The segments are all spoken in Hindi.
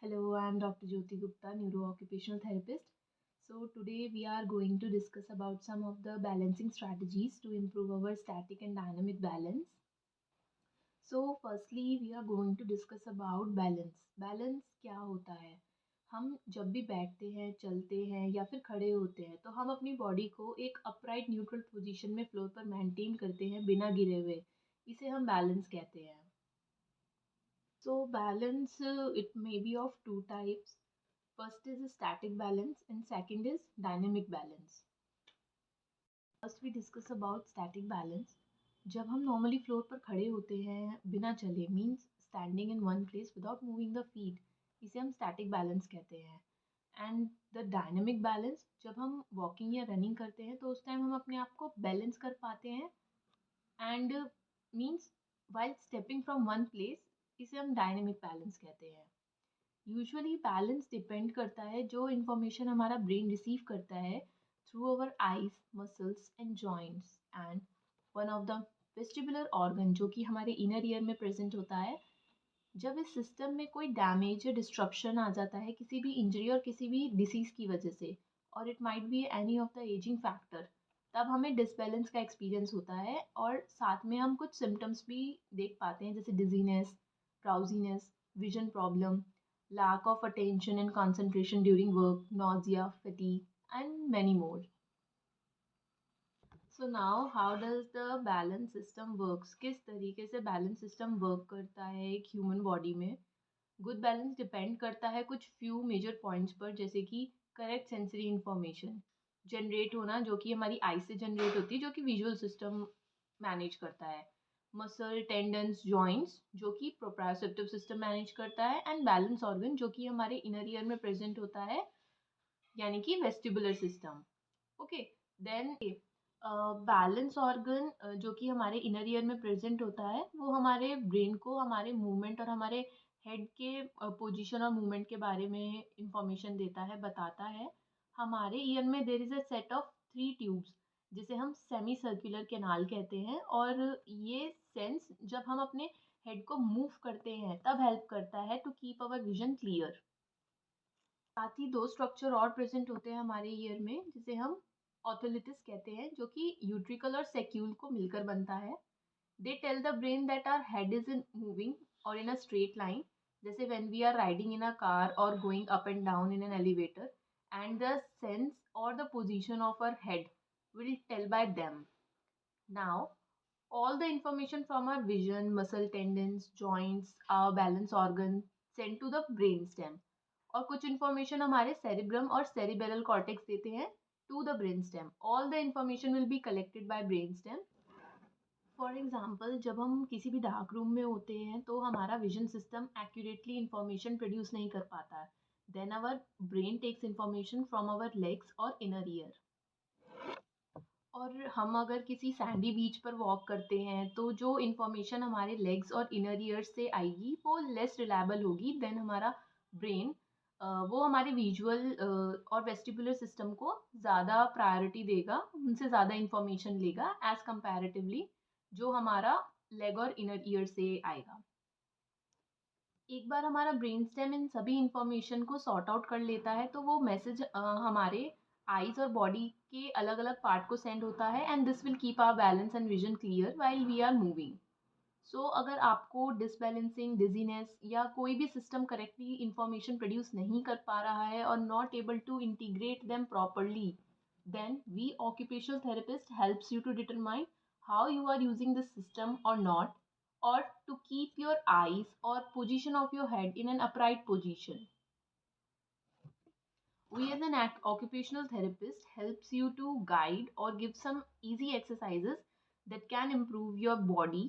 Hello, I am Dr. Jyoti Gupta, neuro-occupational therapist. So today we are going to discuss about some of the balancing strategies to improve our static and dynamic balance. So firstly we are going to discuss about balance. Balance क्या होता है? हम जब भी बैठते हैं, चलते हैं या फिर खड़े होते हैं तो हम अपनी बॉडी को एक अपराइट न्यूट्रल पोजीशन में फ्लोर पर मेंटेन करते हैं बिना गिरे हुए. इसे हम बैलेंस कहते हैं. So balance it may be of two types. First is a static balance and second is dynamic balance. First we discuss about static balance. जब हम normally floor पर खड़े होते हैं बिना चले means standing in one place without moving the feet, इसे हम static balance कहते हैं. And the dynamic balance, जब हम walking या running करते हैं तो उस time हम अपने आप को balance कर पाते हैं and means while stepping from one place, इसे हम dynamic balance कहते हैं. यूजुअली बैलेंस डिपेंड करता है जो इन्फॉर्मेशन हमारा ब्रेन रिसीव करता है through our eyes, muscles and joints and one of the vestibular organ जो कि हमारे इनर ईयर में प्रेजेंट होता है. जब इस सिस्टम में कोई डैमेज या डिस्ट्रप्शन आ जाता है किसी भी इंजरी और किसी भी डिसीज़ की वजह से, और it might be any of the ageing factor, तब हमें डिसबैलेंस का एक्सपीरियंस होता है और साथ में हम कुछ सिम्टम्स भी देख पाते हैं जैसे dizziness, drowsiness, vision problem, lack of attention and concentration during work, nausea, fatigue, and many more. So now, how does the balance system works? किस तरीके से balance system work करता है एक human body में? Good balance depend करता है कुछ few major points पर, जैसे कि correct sensory information generate होना, जो कि हमारी eye से generate होती है, जो कि visual system manage करता है. मसल, टेंडन्स, जॉइंट्स जो कि प्रोप्रायोसेप्टिव सिस्टम मैनेज करता है एंड बैलेंस ऑर्गन जो कि हमारे इनर ईयर में प्रेजेंट होता है यानी कि vestibular system. Okay, then balance organ जो कि हमारे इनर ईयर में प्रेजेंट होता है वो हमारे ब्रेन को हमारे मूवमेंट और हमारे हेड के पोजीशन और मूवमेंट के बारे में इंफॉर्मेशन देता है, बताता है. हमारे ईयर में there is a set of 3 tubes जिसे हम सेमी सर्कुलर कैनाल कहते हैं, और ये सेंस जब हम अपने हेड को मूव करते हैं तब हेल्प करता है to keep our vision clear. साथ ही 2 स्ट्रक्चर और प्रेजेंट होते हैं हमारे ईयर में जिसे हम ऑर्थोलिटिस कहते हैं, जो कि यूट्रिकल और सेक्यूल को मिलकर बनता है. They tell the brain that our head is in moving or in a straight line, जैसे when we are riding in a car or going up and down in an elevator, and the sense or the position of our head will tell by them. Now, all the information from our vision, muscle tendons, joints, our balance organ sent to the brain stem. और कुछ information हमारे cerebrum और cerebellar cortex देते हैं to the brain stem. All the information will be collected by brain stem. For example, जब हम किसी भी डार्क रूम में होते हैं तो हमारा vision system accurately information produce नहीं कर पाता है. Then our brain takes information from our legs और inner ear. और हम अगर किसी सैंडी बीच पर वॉक करते हैं तो जो इन्फॉर्मेशन हमारे लेग्स और इनर ईयर्स से आएगी वो लेस रिलायबल होगी देन हमारा ब्रेन. वो हमारे विजुअल और वेस्टिबुलर सिस्टम को ज़्यादा प्रायोरिटी देगा, उनसे ज़्यादा इन्फॉर्मेशन लेगा एज कंपैरेटिवली जो हमारा लेग और इनर ईयर से आएगा. एक बार हमारा ब्रेन स्टेम इन सभी इंफॉर्मेशन को सॉर्ट आउट कर लेता है तो वो मैसेज हमारे आईज और बॉडी के अलग अलग पार्ट को सेंड होता है, and this will keep our balance and vision clear while we are moving. So अगर आपको डिसबैलेंसिंग, डिजीनेस या कोई भी सिस्टम करेक्टली इंफॉर्मेशन प्रोड्यूस नहीं कर पा रहा है और not able to integrate them properly, then we occupational therapist helps you to determine how you are using this system or not, or to keep your eyes or position of your head in an upright position. We as an occupational therapist helps you to guide or give some easy exercises that can improve your body,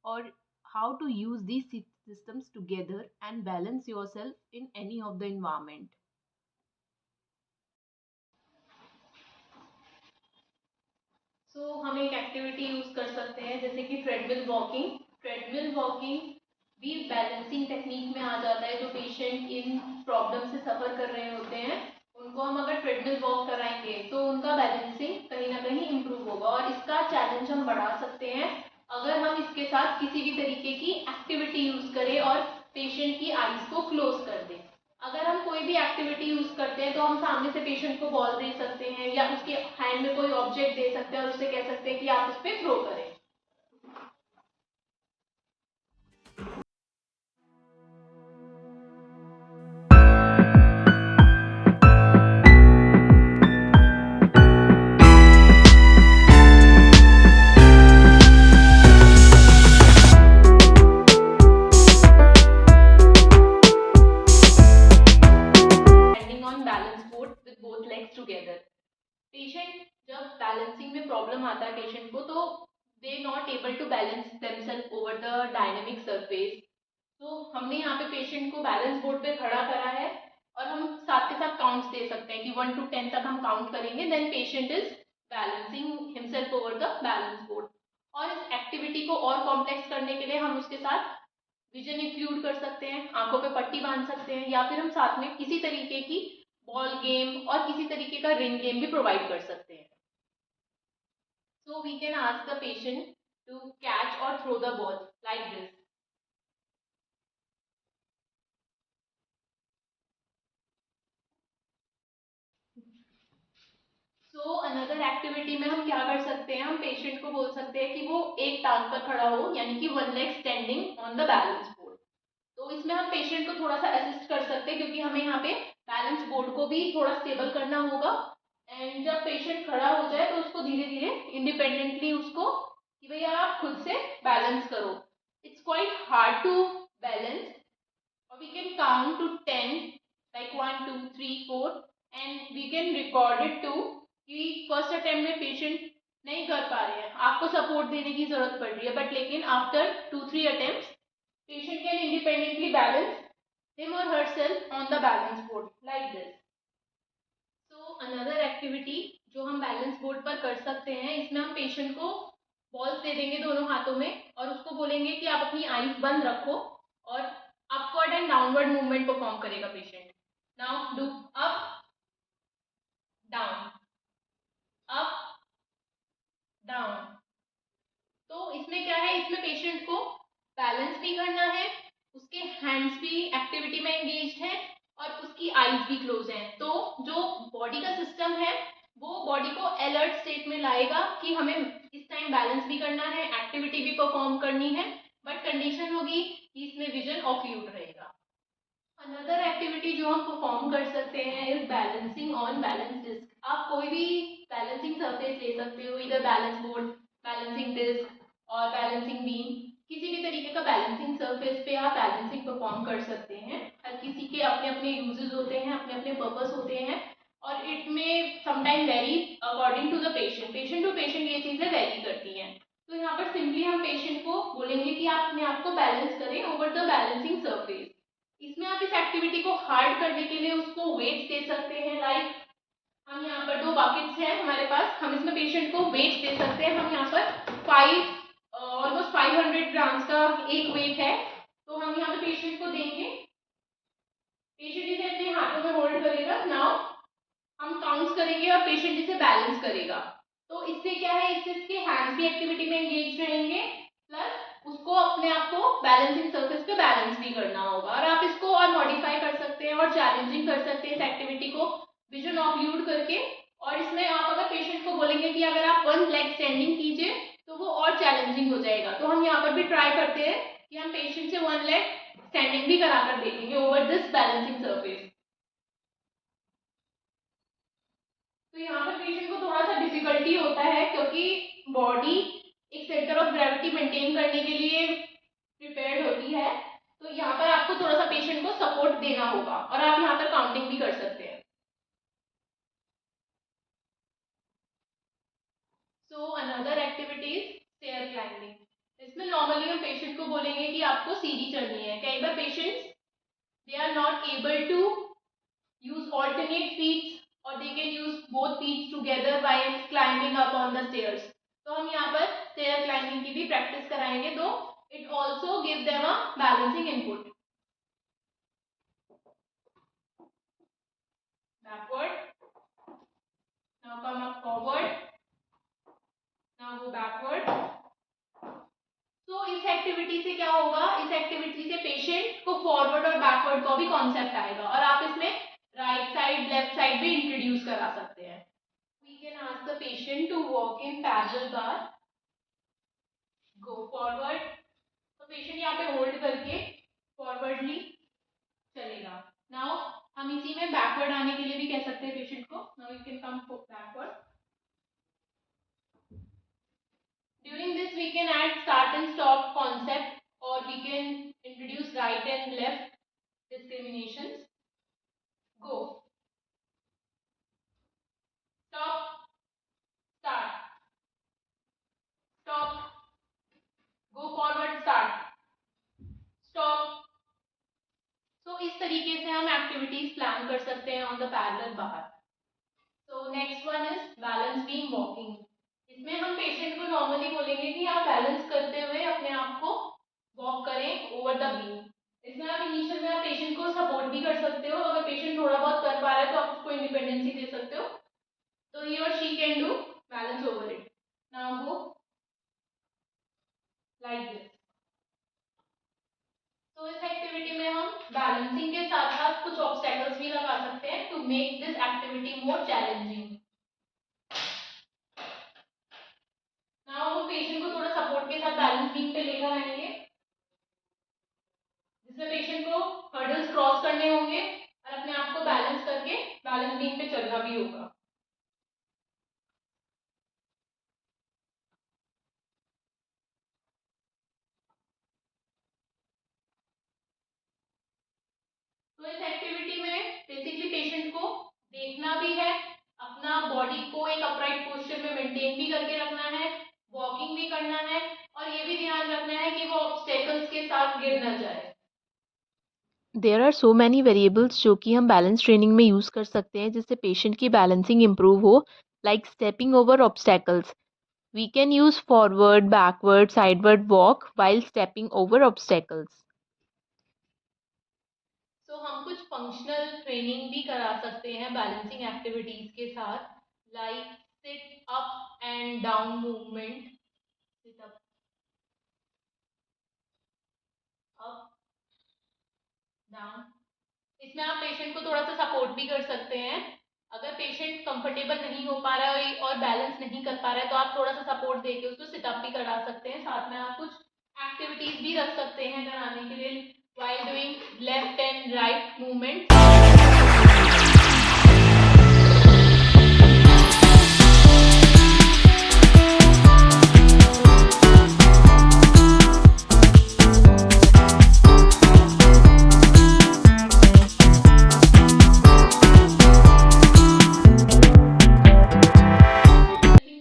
or how to use these systems together and balance yourself in any of the environment. हम एक एक्टिविटी यूज कर सकते हैं जैसे कि ट्रेडमिल वॉकिंग. ट्रेडमिल वॉकिंग भी बैलेंसिंग टेक्निक में आ जाता है. जो पेशेंट इन प्रॉब्लम से सफ़र कर रहे होते हैं उनको हम अगर ट्रेडमिल वॉक कराएंगे तो उनका बैलेंसिंग कहीं ना कहीं इम्प्रूव होगा, और इसका चैलेंज हम बढ़ा सकते हैं अगर हम इसके साथ किसी भी तरीके की एक्टिविटी यूज करें और पेशेंट की आईज को क्लोज कर दें. अगर हम कोई भी एक्टिविटी यूज करते हैं तो हम सामने से पेशेंट को बॉल दे सकते हैं या उसके हैंड में कोई ऑब्जेक्ट दे सकते हैं और उससे कह सकते हैं कि आप उस पर थ्रो करें। Standing on balance board with both legs together. Patient जब बैलेंसिंग में प्रॉब्लम आता है पेशेंट को, तो they not able to balance themselves over the dynamic surface. तो हमने यहाँ पे पेशेंट को बैलेंस बोर्ड पे खड़ा करा है और हम साथ के साथ काउंट्स दे सकते हैं कि 1 to 10 तक हम काउंट करेंगे, then patient is balancing himself over the balance board. और इस एक्टिविटी को और कॉम्प्लेक्स करने के लिए हम उसके साथ विजन इंक्लूड कर सकते हैं, आंखों पे पट्टी बांध सकते हैं, या फिर हम साथ में किसी तरीके की बॉल गेम और किसी तरीके का रिंग गेम भी प्रोवाइड कर सकते हैं। So we can ask the patient to catch or throw the ball like this. So another activity में हम क्या कर सकते हैं, हम पेशेंट को बोल सकते हैं कि वो एक टांग पर खड़ा हो, यानी कि one leg standing on the balance board. तो इसमें हम पेशेंट को थोड़ा सा असिस्ट कर सकते हैं, क्योंकि हमें यहाँ पे बैलेंस बोर्ड को भी थोड़ा स्टेबल करना होगा। एंड जब पेशेंट खड़ा हो जाए तो उसको धीरे धीरे इंडिपेंडेंटली उसको कि भैया आप खुद से बैलेंस करो। It's quite hard to balance, or we can count to 10 like 1 2 3 4 and we can record it too कि फर्स्ट अटेम्प्ट में पेशेंट नहीं कर पा रहे हैं, आपको सपोर्ट देने की जरूरत पड़ रही है, बट लेकिन after 2-3 attempt patient can independently balance him or herself on the balance board like this. So another activity जो हम बैलेंस बोर्ड पर कर सकते हैं, इसमें हम पेशेंट को बॉल्स दे देंगे दोनों हाथों में और उसको बोलेंगे कि आप अपनी आईज बंद रखो और upward and downward movement perform करेगा patient. Now do up down, up down. तो इसमें क्या है, इसमें पेशेंट को बैलेंस भी करना है, उसके हैंड्स भी एक्टिविटी में एंगेज्ड है और उसकी आईज भी क्लोज है। तो जो बॉडी का सिस्टम है वो बॉडी को अलर्ट स्टेट में लाएगा कि हमें इस टाइम बैलेंस भी करना है, एक्टिविटी भी परफॉर्म करनी है, बट कंडीशन होगी कि इसमें विजन ऑक्लूड रहेगा। अनदर एक्टिविटी जो हम परफॉर्म कर सकते हैं is balancing on balance disc. आप कोई भी बैलेंसिंग सरफेस ले सकते हो, इधर बैलेंस बोर्ड, बैलेंसिंग डिस्क और बैलेंसिंग बीम, किसी भी तरीके का बैलेंसिंग सरफेस पे आप बैलेंसिंग परफॉर्म कर सकते हैं। हर किसी के अपने अपने यूजेस होते हैं, अपने अपने पर्पस होते हैं और इट में sometime very according to the patient, patient to patient ये चीजें वेरी करती हैं। तो यहाँ पर सिंपली हम पेशेंट को बोलेंगे कि आप अपने आप को बैलेंस करें ओवर द बैलेंसिंग सरफेस। इसमें आप इस एक्टिविटी को हार्ड करने के लिए उसको वेट्स दे सकते हैं, लाइक हम यहाँ पर 2 बकेट्स हैं हमारे पास, हम इसमें पेशेंट को वेट्स दे सकते हैं। हम यहाँ पर 5 ऑलमोस्ट 500 ग्राम्स का एक वेट है, तो हम यहाँ पे पेशेंट को देंगे। पेशेंट इसे अपने हाथों में होल्ड करेगा। नाउ हम काउंट्स करेंगे और पेशेंट इसे बैलेंस करेगा। तो इससे क्या है, इससे इसके हैंड्स भी एक्टिविटी में एंगेज रहेंगे, प्लस उसको अपने आप को बैलेंसिंग सरफेस पे बैलेंस भी करना होगा। और आप इसको और मॉडिफाई कर सकते हैं और चैलेंजिंग कर सकते हैं इस एक्टिविटी को विजन ऑक्लूड करके। और इसमें आप अगर पेशेंट को बोलेंगे कि अगर आप वन लेग स्टैंडिंग कीजिए तो वो और चैलेंजिंग हो जाएगा। तो हम यहाँ पर भी ट्राई करते हैं कि हम पेशेंट से वन लेग स्टैंडिंग भी कराकर देखेंगे ओवर दिस बैलेंसिंग सरफेस। तो यहाँ पर पेशेंट को थोड़ा सा डिफिकल्टी होता है, क्योंकि बॉडी एक सेंटर ऑफ ग्रेविटी मेंटेन करने के लिए प्रिपेयर्ड होती है। तो यहाँ पर आपको थोड़ा सा पेशेंट को सपोर्ट देना होगा और आप यहाँ पर काउंटिंग भी कर सकते हैं। So another activity is stair climbing. इसमें नॉर्मली हम पेशेंट को बोलेंगे कि आपको सीढ़ी चढ़नी है। कई बार patients they are not able to use alternate feet or they can use both feet together while climbing up on the stairs। तो हम यहाँ पर stair climbing की भी प्रैक्टिस कराएंगे, तो it also give them a balancing input। Backward, now come up forward, now go backward। तो इस एक्टिविटी से क्या होगा, इस एक्टिविटी से पेशेंट को फॉरवर्ड और बैकवर्ड का भी कॉन्सेप्ट आएगा और आप इसमें राइट साइड लेफ्ट साइड भी इंट्रोड्यूस करा सकते हैं। We can ask the patient to walk in parallel bar, go forward, तो पेशेंट यहाँ पे होल्ड करके फॉरवर्डली चलेगा। नाउ हम इसी में बैकवर्ड आने के लिए भी कह सकते हैं पेशेंट को, now you can come backward. During this we can add start and stop concept, or we can introduce right and left discriminations. Go, stop, start, stop, go forward, start, stop. So इस तरीके से हम एक्टिविटीज प्लान कर सकते हैं on the parallel bar. So next one is balance beam walking. इसमें हम पेशेंट को नॉर्मली बोलेंगे कि आप बैलेंस करते हुए अपने आप को वॉक करें ओवर द बीम। इसमें आप इनिशियल में आप पेशेंट को सपोर्ट भी कर सकते हो, अगर पेशेंट थोड़ा बहुत कर पा रहा है तो आप उसको इंडिपेंडेंसी दे सकते हो, तो ही और she can do balance over it. Now go like this. तो इस एक्टिविटी में हम बैलेंसिंग के साथ साथ कुछ ऑब्स्टेकल्स भी लगा सकते हैं to make this activity more challenging. Now हम पेशेंट को थोड़ा सपोर्ट के साथ बैलेंस बीम पे लेकर आएंगे, जिसमें पेशेंट को हर्डल्स क्रॉस करने होंगे और अपने आप को बैलेंस करके बैलेंस बीम पे चलना भी होगा। तो इस एक्टिविटी में बेसिकली पेशेंट को देखना भी है, अपना बॉडी को एक अपराइट पोस्चर में मेंटेन भी करके रखना है, वॉकिंग भी करना है और ये भी ध्यान रखना है कि वो ऑब्स्टेकल्स के साथ गिर न जाए। There are so many variables जो कि हम बैलेंस ट्रेनिंग में यूज़ कर सकते हैं जिससे पेशेंट की बैलेंसिंग इम्प्रूव हो, like stepping over obstacles. We can use forward, backward, sideward walk while stepping over obstacles. तो हम कुछ फंक्शनल ट्रेनिंग भी करा सकते हैं बैलेंसिंग एक्टिविटीज के साथ, like sit up and down movement, sit up down. इसमें आप पेशेंट को थोड़ा सा सपोर्ट भी कर सकते हैं, अगर पेशेंट कंफर्टेबल नहीं हो पा रहा है और बैलेंस नहीं कर पा रहा है तो आप थोड़ा सा सपोर्ट देके उसको सिटअप भी करा सकते हैं, साथ में आप कुछ एक्टिविटीज भी रख सकते हैं कराने के लिए while doing left and right movements.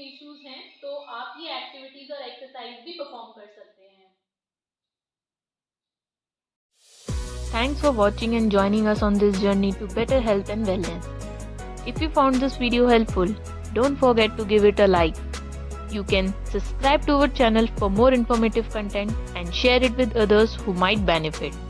Issues हैं तो आप ये एक्टिविटीज और एक्सरसाइज भी परफॉर्म कर सकते हैं। Thanks for watching and joining us on this journey to better health and wellness. If you found this video helpful, don't forget to give it a like. You can subscribe to our channel for more informative content and share it with others who might benefit.